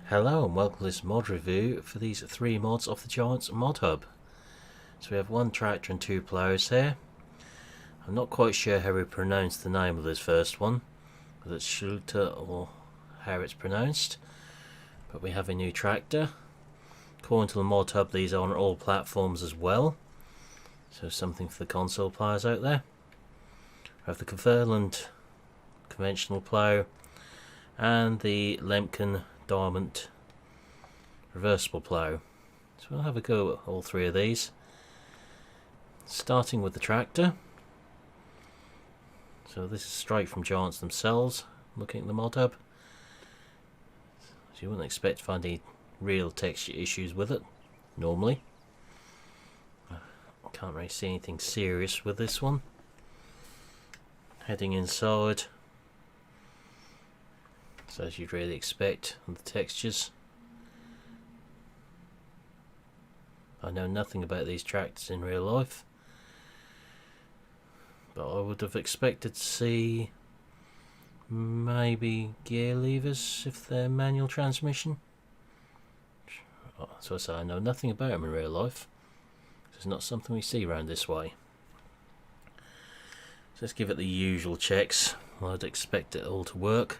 Hello and welcome to this mod review for these three mods off the Giants mod hub. So we have one tractor and two ploughs here. I'm not quite sure how we pronounce the name of this first one, whether it's Schluter or how it's pronounced, but we have a new tractor. According to the mod hub, these are on all platforms as well, so something for the console players out there. We have the Kverneland conventional plough and the Lemken diamond reversible plough. So we'll have a go at all three of these, starting with the tractor. So this is straight from Giants themselves, looking at the mod hub. So you wouldn't expect to find any real texture issues with it normally. I can't really see anything serious with this one. Heading inside, so as you'd really expect with the textures. I know nothing about these tractors in real life, but I would have expected to see maybe gear levers if they're manual transmission. So I say I know nothing about them in real life. It's not something we see around this way. So let's give it the usual checks. I'd expect it all to work.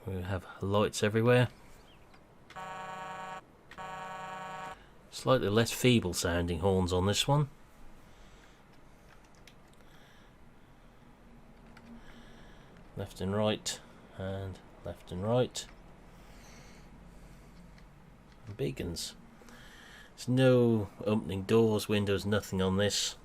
We have lights everywhere. Slightly less feeble sounding horns on this one. Left and right, and left and right. And beacons. There's no opening doors, windows, nothing on this.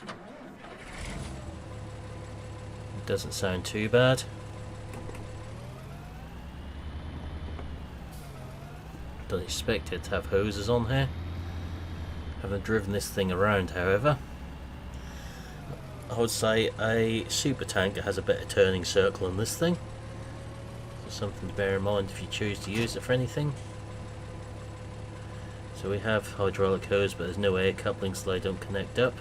It doesn't sound too bad. Don't expect it to have hoses on here. Haven't driven this thing around, however. I would say a super tanker has a better turning circle than this thing. So something to bear in mind if you choose to use it for anything. So we have hydraulic hose, but there's no air coupling, so they don't connect up,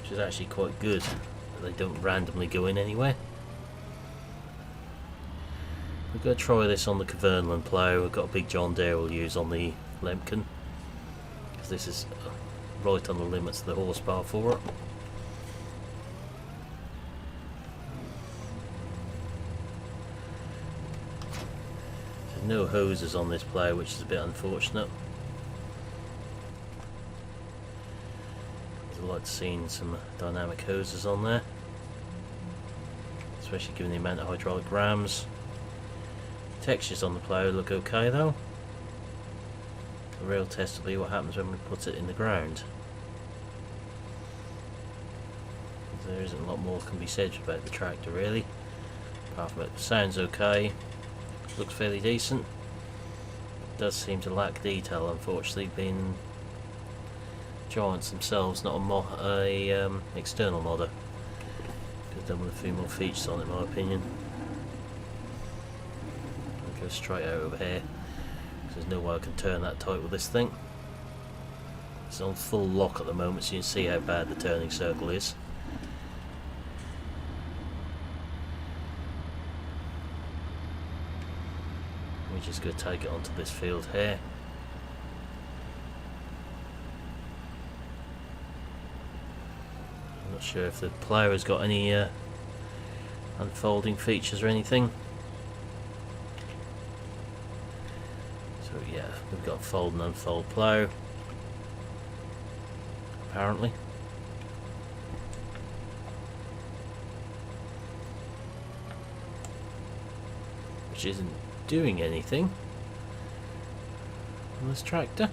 which is actually quite good, that they don't randomly go in anywhere. We're going to try this on the Kverneland plough. We've got a big John Deere we'll use on the Lemken, because this is right on the limits of the horsepower for it. There's no hoses on this plough, which is a bit unfortunate. I'd like to see some dynamic hoses on there, especially given the amount of hydraulic rams. Textures on the plough look okay though. The real test will be what happens when we put it in the ground. There isn't a lot more can be said about the tractor really, apart from it sounds okay, looks fairly decent. It does seem to lack detail, unfortunately, being Giants themselves, not a external modder. Could have done with a few more features on it, in my opinion. Go straight out over here. There's no way I can turn that tight with this thing. It's on full lock at the moment, so you can see how bad the turning circle is. We're just going to take it onto this field here. I'm not sure if the plough has got any unfolding features or anything. So yeah, we've got fold and unfold plough, apparently. Which isn't doing anything on this tractor.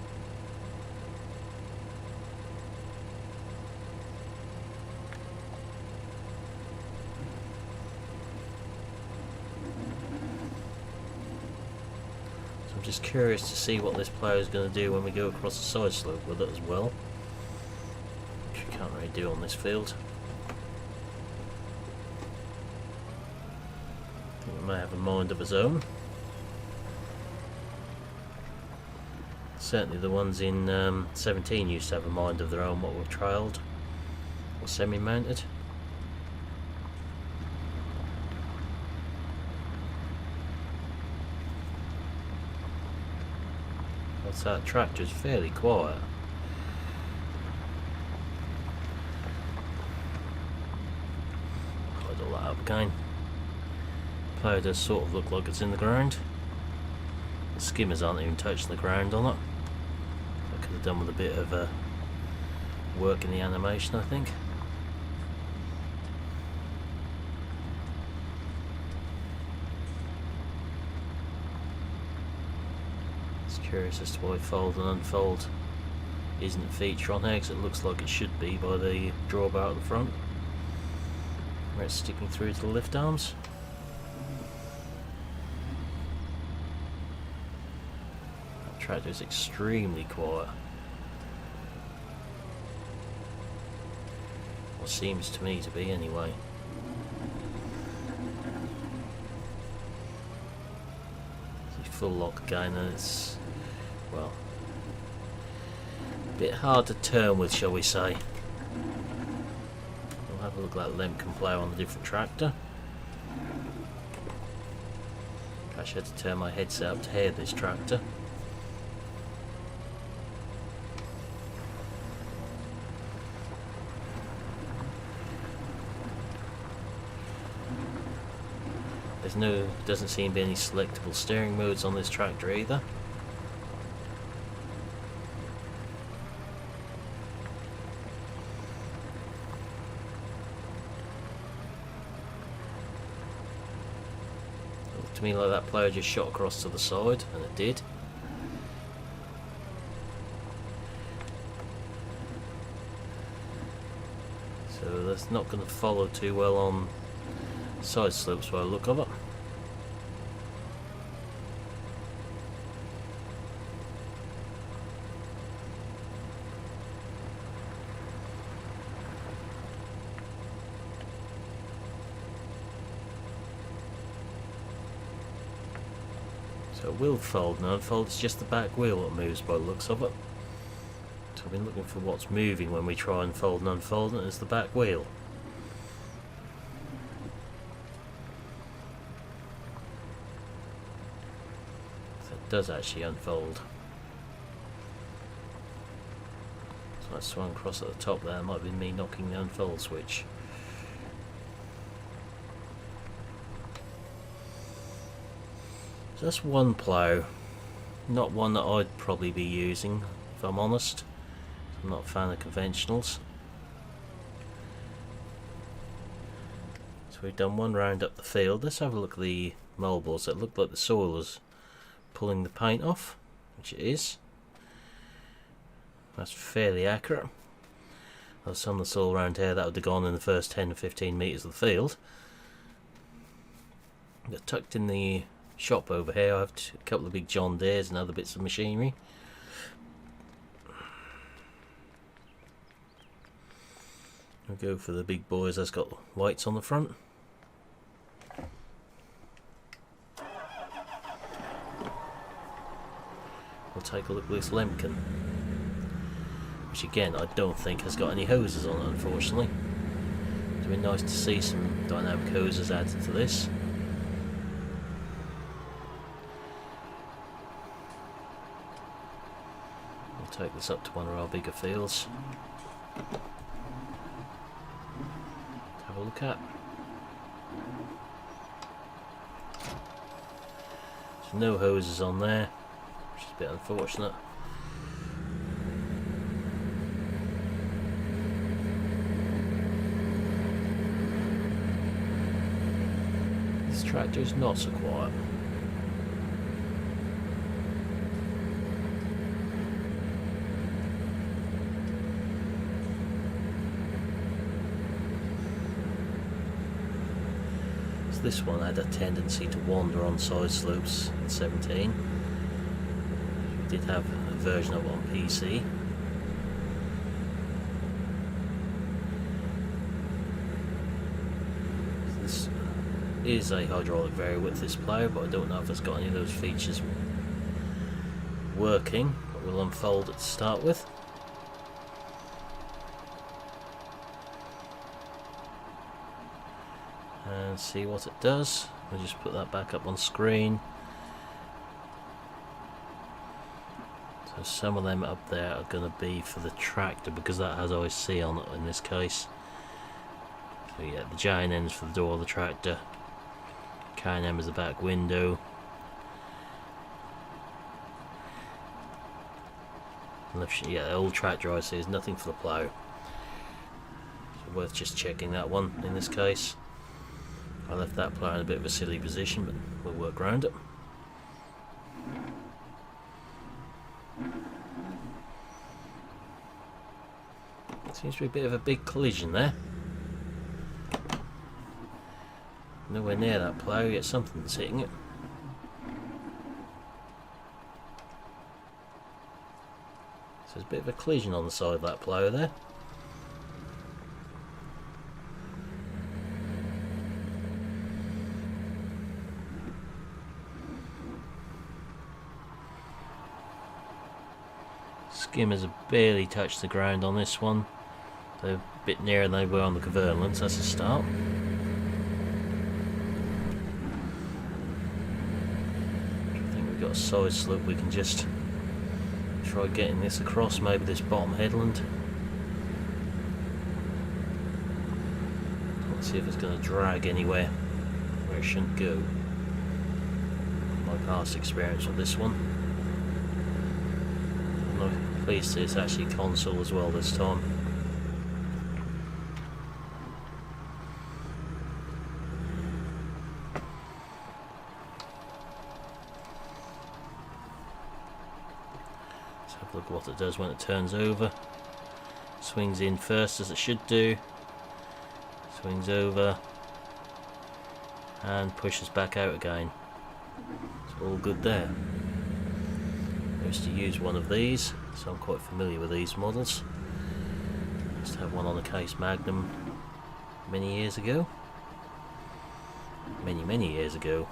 Just curious to see what this plough is going to do when we go across the side slope with it as well, which we can't really do on this field. I think it may have a mind of its own. Certainly the ones in 17 used to have a mind of their own, what we've trialled, or semi-mounted. So that tractor is fairly quiet. Hide all that up again. Plough does sort of look like it's in the ground. The skimmers aren't even touching the ground on it. I could have done with a bit of work in the animation, I think. Just curious as to why fold and unfold isn't a feature on here, because it looks like it should be by the drawbar at the front, where it's sticking through to the lift arms. That tractor is extremely quiet. Or seems to me to be anyway. It's full lock again, and it's, well, a bit hard to turn with, shall we say. We'll have a look at that Lemken plough on a different tractor. Actually had to turn my headset up to hear this tractor. Doesn't seem to be any selectable steering modes on this tractor either. It looked to me like that plough just shot across to the side, and it did. So that's not going to follow too well on side slopes by the look of it. So it will fold and unfold, it's just the back wheel that moves by the looks of it. So I've been looking for what's moving when we try and fold and unfold, and it's the back wheel. So it does actually unfold. So I swung across at the top there, it might be me knocking the unfold switch. So that's one plough, not one that I'd probably be using, if I'm honest. I'm not a fan of conventionals. So we've done one round up the field. Let's have a look at the moldboards. It looked like the soil was pulling the paint off, which it is. That's fairly accurate. Well, some of the soil around here that would have gone in the first 10 to 15 metres of the field. But tucked in the shop over here I have a couple of big John Deeres and other bits of machinery. We'll go for the big boys that's got lights on the front. We'll take a look at this Lemken, which again I don't think has got any hoses on it, unfortunately. It would be nice to see some dynamic hoses added to this. Take this up to one of our bigger fields. Have a look at. There's no hoses on there, which is a bit unfortunate. This tractor is not so quiet. This one had a tendency to wander on side slopes in 17. We did have a version of it on PC. This is a hydraulic variant with this plough, but I don't know if it's got any of those features working, but we'll unfold it to start with. And see what it does. We'll just put that back up on screen. So some of them up there are going to be for the tractor, because that has IC on it in this case. So yeah, the giant end's for the door of the tractor, K&M is the back window, yeah, the old tractor IC is nothing for the plough. So worth just checking that one in this case. I left that plough in a bit of a silly position, but we'll work around it. Seems to be a bit of a big collision there. Nowhere near that plough, yet something's hitting it. So there's a bit of a collision on the side of that plough there. Skimmers have barely touched the ground on this one. They're a bit nearer than they were on the Kverneland, so that's a start. I think we've got a side slope, we can just try getting this across, maybe this bottom headland. Let's see if it's going to drag anywhere where it shouldn't go. My past experience with this one. I'm pleased that it's actually console as well this time. Look what it does when it turns over. Swings in first as it should do. Swings over and pushes back out again. It's all good there. I used to use one of these, so I'm quite familiar with these models. I used to have one on the Case Magnum many years ago. Many years ago.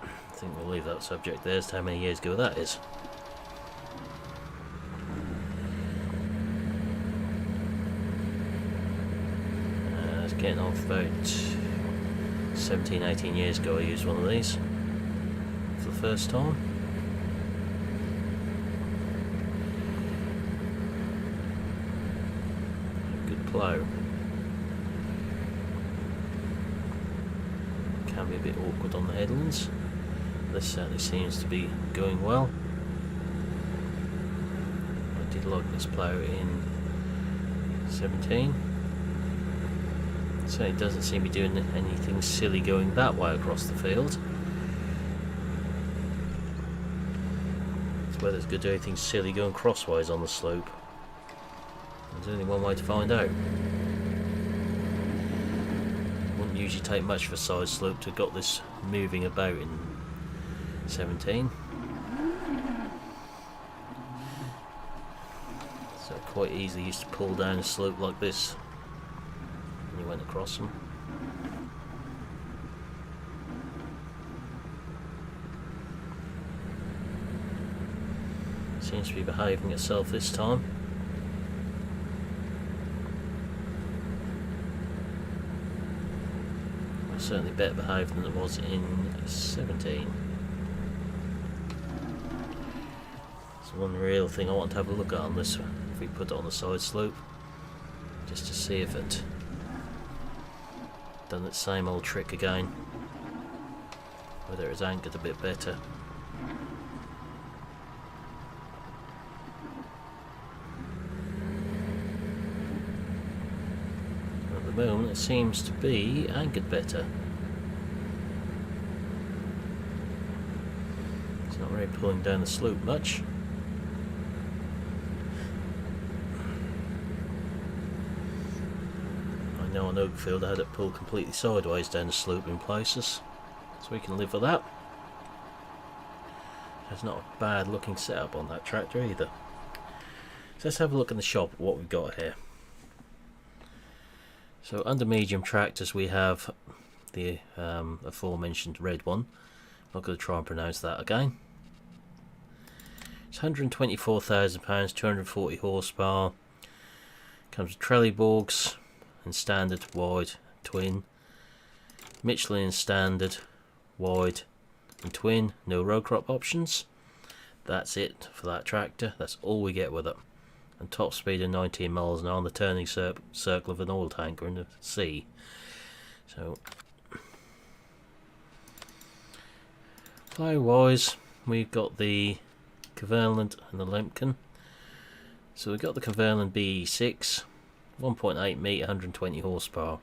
I think we'll leave that subject there as to how many years ago that is. Getting off about 17-18 years ago I used one of these for the first time. Good plough. Can be a bit awkward on the headlands. This certainly seems to be going well. I did like this plough in 17. So it doesn't seem to be doing anything silly going that way across the field. It's whether it's going to do anything silly going crosswise on the slope. There's only one way to find out. Wouldn't usually take much for a side slope to have got this moving about in 17. So quite easily used to pull down a slope like this. You went across them. Seems to be behaving itself this time. Well, certainly better behaved than it was in 17. So one real thing I want to have a look at on this, if we put it on the side slope, just to see if it done its same old trick again, whether it's anchored a bit better. At the moment it seems to be anchored better. It's not really pulling down the slope much. Now on Oakfield I had it pulled completely sideways down the slope in places, so we can live with that. It's not a bad looking setup on that tractor either. So let's have a look in the shop at what we've got here. So under medium tractors we have the aforementioned red one. I'm not going to try and pronounce that again. It's £124,000, 240 horsepower. Comes with Trelleborgs and standard, wide, twin. Michelin standard, wide and twin, no row crop options. that's it for that tractor. That's all we get with it. And top speed of 19 miles an hour on the turning circle of an oil tanker in the sea. So, plough wise, we've got the Kverneland and the Lemken. So we've got the Kverneland BE6, 1.8 metre, 120 horsepower,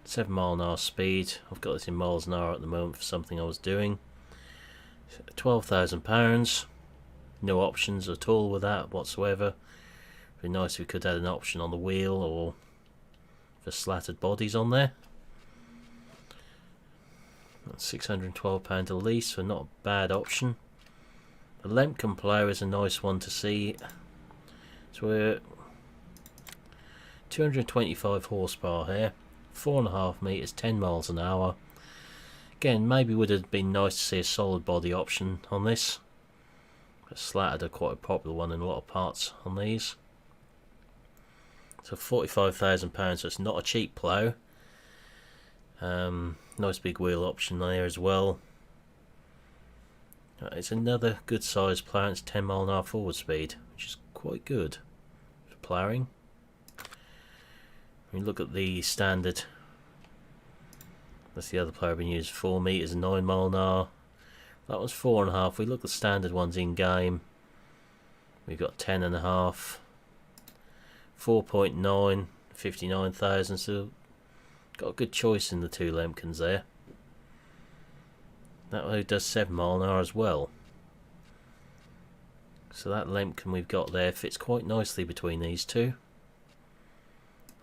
7 mile an hour speed. I've got this in miles an hour at the moment for something I was doing. £12,000, no options at all with that whatsoever. It'd be nice if we could add an option on the wheel or for slatted bodies on there. That's £612 a lease, so not a bad option. The Lemken plough is a nice one to see. So we're 225 horsepower here, 4.5 metres, 10 miles an hour. Again, maybe would have been nice to see a solid body option on this. But slatted are quite a popular one in a lot of parts on these. So £45,000, so it's not a cheap plough. Nice big wheel option there as well. It's another good sized plough. It's 10 mile an hour forward speed, which is quite good for ploughing. When you look at the standard, that's the other plough being used, 4 metres, 9 mile an hour. That was 4.5. We look at the standard ones in game. We've got 10.5, 4.9, 59,000. So got a good choice in the two Lemkens there. That one does 7 mile an hour as well. So that Lemken we've got there fits quite nicely between these two.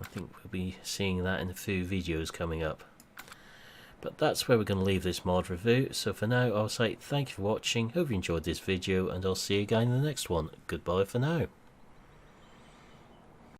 I think we'll be seeing that in a few videos coming up. But that's where we're going to leave this mod review. So for now, I'll say thank you for watching. Hope you enjoyed this video, and I'll see you again in the next one. Goodbye for now.